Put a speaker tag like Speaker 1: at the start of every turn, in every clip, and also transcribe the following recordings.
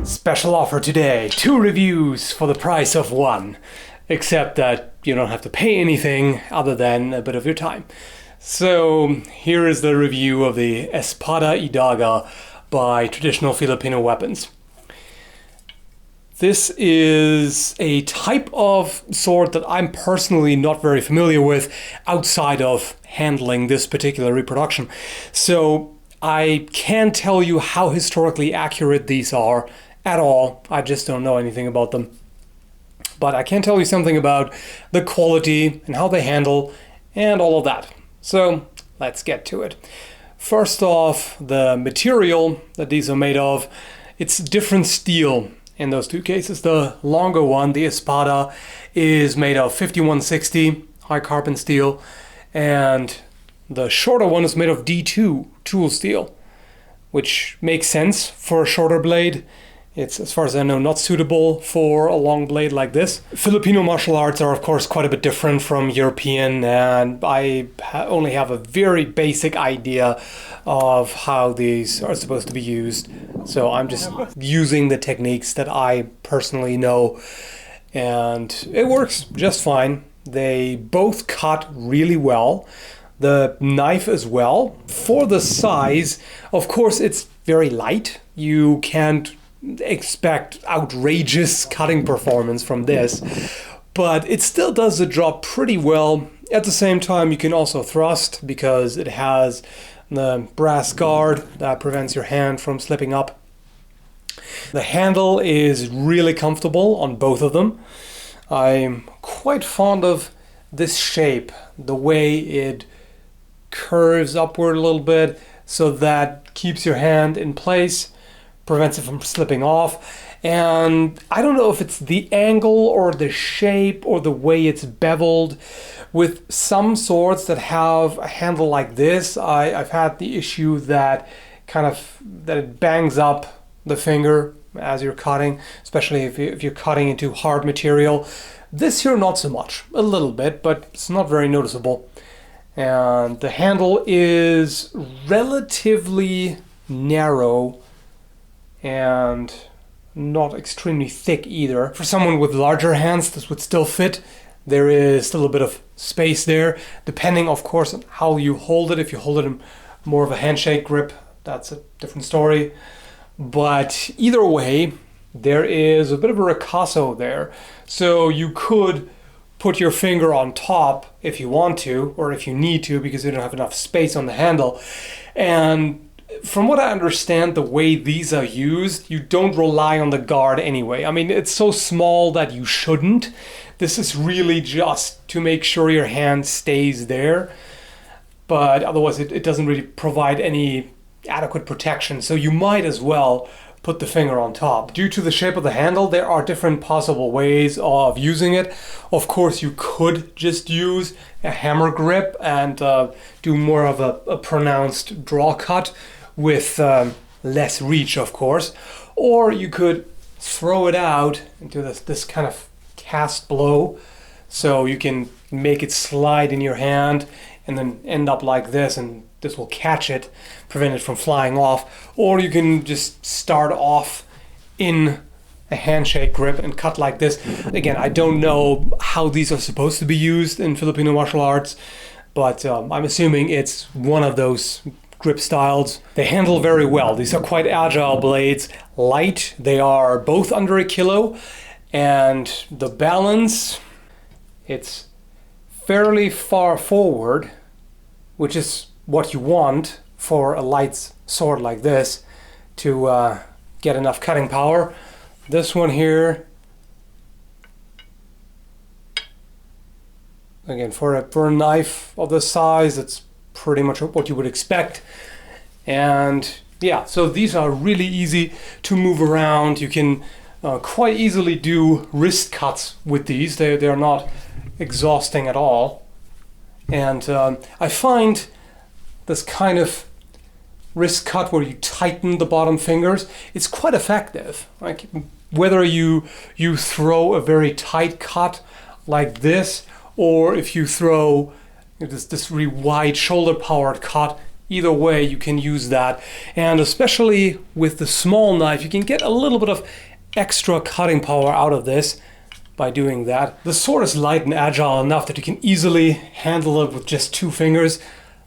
Speaker 1: Special offer today, 2 reviews for the price of 1, except that you don't have to pay anything other than a bit of your time. So here is the review of the Espada y Daga by Traditional Filipino Weapons. This is a type of sword that I'm personally not very familiar with outside of handling this particular reproduction. So I can't tell you how historically accurate these are at all. I just don't know anything about them. But I can tell you something about the quality and how they handle and all of that. So let's get to it. First off, the material that these are made of, it's different steel in those 2 cases. The longer one, the Espada, is made of 5160 high carbon steel, and the shorter one is made of D2 tool steel, which makes sense for a shorter blade. It's, as far as I know, not suitable for a long blade like this. Filipino martial arts are, of course, quite a bit different from European, and I only have a very basic idea of how these are supposed to be used. So I'm just using the techniques that I personally know, and it works just fine. They both cut really well. The knife as well. For the size, of course, it's very light. You can't expect outrageous cutting performance from this, but it still does the job pretty well. At the same time, you can also thrust because it has the brass guard that prevents your hand from slipping up. The handle is really comfortable on both of them. I'm quite fond of this shape, the way it curves upward a little bit, so that keeps your hand in place, prevents it from slipping off. And I don't know if it's the angle or the shape or the way it's beveled. With some swords that have a handle like this, I've had the issue that it bangs up the finger as you're cutting, especially if you're cutting into hard material. This here, not so much. A little bit, but it's not very noticeable. And the handle is relatively narrow and not extremely thick either. For someone with larger hands, this would still fit. There is still a bit of space there, depending, of course, on how you hold it. If you hold it in more of a handshake grip, that's a different story. But either way, there is a bit of a ricasso there. So you could put your finger on top if you want to, or if you need to, because you don't have enough space on the handle. And from what I understand, the way these are used, you don't rely on the guard anyway. I mean, it's so small that you shouldn't. This is really just to make sure your hand stays there. But otherwise, it doesn't really provide any adequate protection. So you might as well put the finger on top. Due to the shape of the handle, there are different possible ways of using it. Of course, you could just use a hammer grip and do more of a pronounced draw cut with less reach, of course. Or you could throw it out into this kind of cast blow, so you can make it slide in your hand and then end up like this, and this will catch it, prevent it from flying off. Or you can just start off in a handshake grip and cut like this. Again, I don't know how these are supposed to be used in Filipino martial arts, but I'm assuming it's one of those grip styles. They handle very well. These are quite agile blades, light. They are both under 1 kilo, and the balance, it's fairly far forward, which is what you want for a light sword like this to get enough cutting power. This one here, again, for a knife of this size, it's pretty much what you would expect. And yeah, so these are really easy to move around. You can quite easily do wrist cuts with these. They're not exhausting at all. And I find this kind of wrist cut where you tighten the bottom fingers, it's quite effective. Like whether you throw a very tight cut like this, or if you throw this really wide shoulder powered cut, either way you can use that. And especially with the small knife, you can get a little bit of extra cutting power out of this by doing that. The sword is light and agile enough that you can easily handle it with just 2 fingers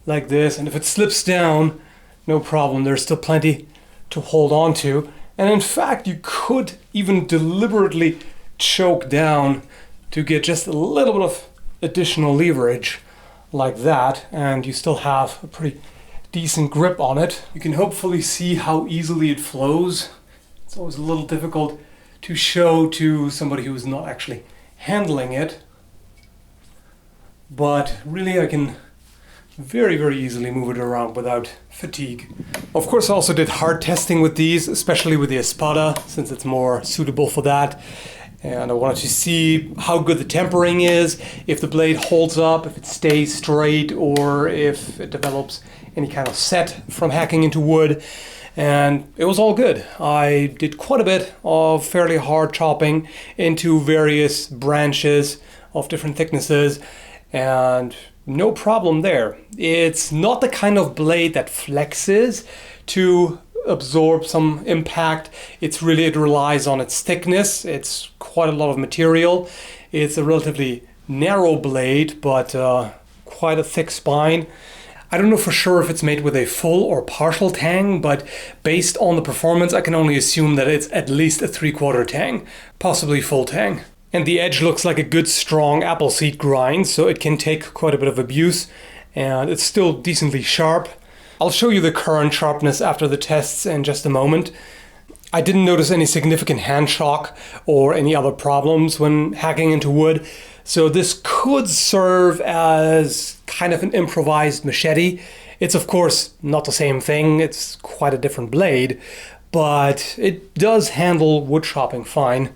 Speaker 1: like this, and if it slips down, no problem, there's still plenty to hold on to. And in fact, you could even deliberately choke down to get just a little bit of additional leverage like that, and you still have a pretty decent grip on it. You can hopefully see how easily it flows. It's always a little difficult to show to somebody who is not actually handling it, but really I can very, very easily move it around without fatigue. Of course, I also did hard testing with these, especially with the Espada, since it's more suitable for that. And I wanted to see how good the tempering is, if the blade holds up, if it stays straight, or if it develops any kind of set from hacking into wood. And it was all good. I did quite a bit of fairly hard chopping into various branches of different thicknesses, and no problem there. It's not the kind of blade that flexes to absorb some impact. It relies on its thickness. It's quite a lot of material. It's a relatively narrow blade, but quite a thick spine. I don't know for sure if it's made with a full or partial tang, but based on the performance, I can only assume that it's at least a 3/4 tang, possibly full tang. And the edge looks like a good strong apple seed grind, so it can take quite a bit of abuse, and it's still decently sharp. I'll show you the current sharpness after the tests in just a moment. I didn't notice any significant hand shock or any other problems when hacking into wood, so this could serve as kind of an improvised machete. It's of course not the same thing, it's quite a different blade, but it does handle wood chopping fine.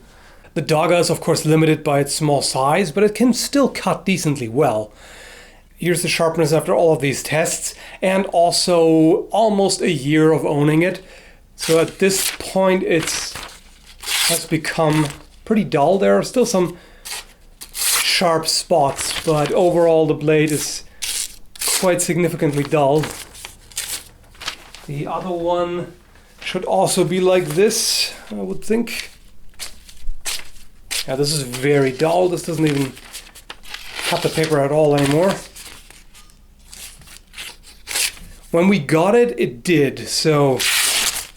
Speaker 1: The Daga is of course limited by its small size, but it can still cut decently well. Here's the sharpness after all of these tests, and also almost a year of owning it. So at this point it has become pretty dull. There are still some sharp spots, but overall the blade is quite significantly dull. The other one should also be like this, I would think. Yeah, this is very dull. This doesn't even cut the paper at all anymore. When we got it, it did. So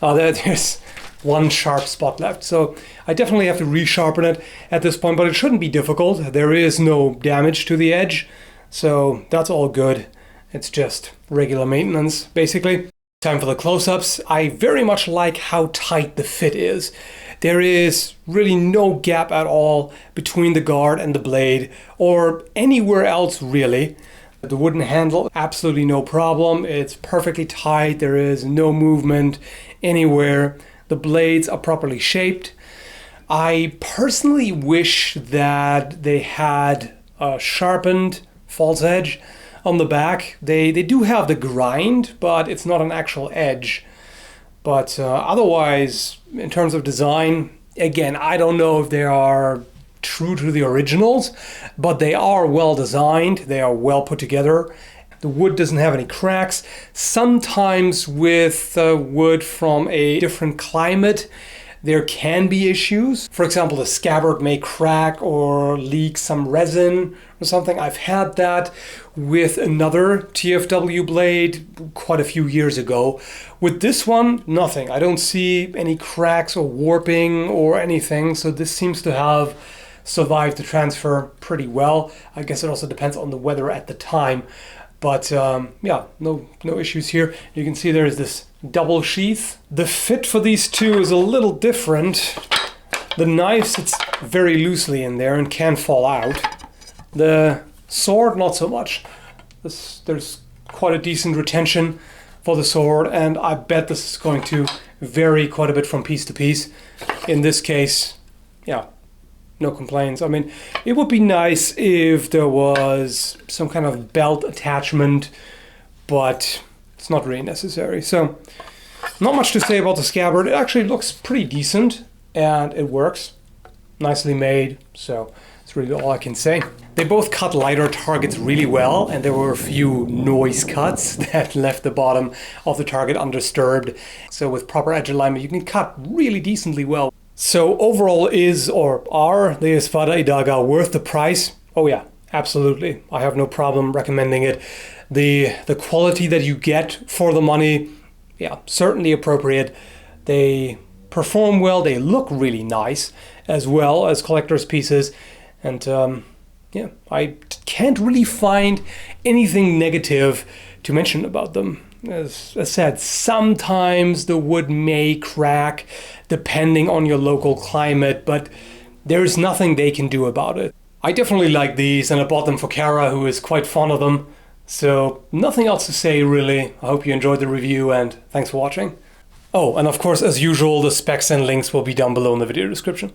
Speaker 1: there's one sharp spot left. So I definitely have to resharpen it at this point, but it shouldn't be difficult. There is no damage to the edge, so that's all good. It's just regular maintenance, basically. Time for the close-ups. I very much like how tight the fit is. There is really no gap at all between the guard and the blade, or anywhere else really. The wooden handle, absolutely no problem. It's perfectly tight. There is no movement anywhere. The blades are properly shaped. I personally wish that they had a sharpened false edge on the back. They do have the grind, but it's not an actual edge. But otherwise, in terms of design, again, I don't know if they are true to the originals, but they are well designed, they are well put together. The wood doesn't have any cracks. Sometimes with wood from a different climate, there can be issues. For example, the scabbard may crack or leak some resin or something. I've had that with another TFW blade quite a few years ago. With this one, nothing. I don't see any cracks or warping or anything, so this seems to have survived the transfer pretty well. I guess it also depends on the weather at the time. But yeah, no issues here. You can see there is this double sheath. The fit for these two is a little different. The knife sits very loosely in there and can fall out. The sword, not so much. There's quite a decent retention for the sword, and I bet this is going to vary quite a bit from piece to piece. In this case, yeah, no complaints. I mean, it would be nice if there was some kind of belt attachment, but it's not really necessary. So, not much to say about the scabbard. It actually looks pretty decent, and it works. Nicely made, so it's That's really all I can say. They both cut lighter targets really well, and there were a few noise cuts that left the bottom of the target undisturbed. So with proper edge alignment, you can cut really decently well. So overall, is or are the Espada y Daga worth the price? Oh yeah, absolutely. I have no problem recommending it. The quality that you get for the money, yeah, certainly appropriate. They perform well, they look really nice as well as collector's pieces, and yeah, I can't really find anything negative to mention about them. As I said, sometimes the wood may crack depending on your local climate, but there's nothing they can do about it. I definitely like these, and I bought them for Kara, who is quite fond of them. So nothing else to say really. I hope you enjoyed the review, and thanks for watching. Oh, and of course, as usual, the specs and links will be down below in the video description.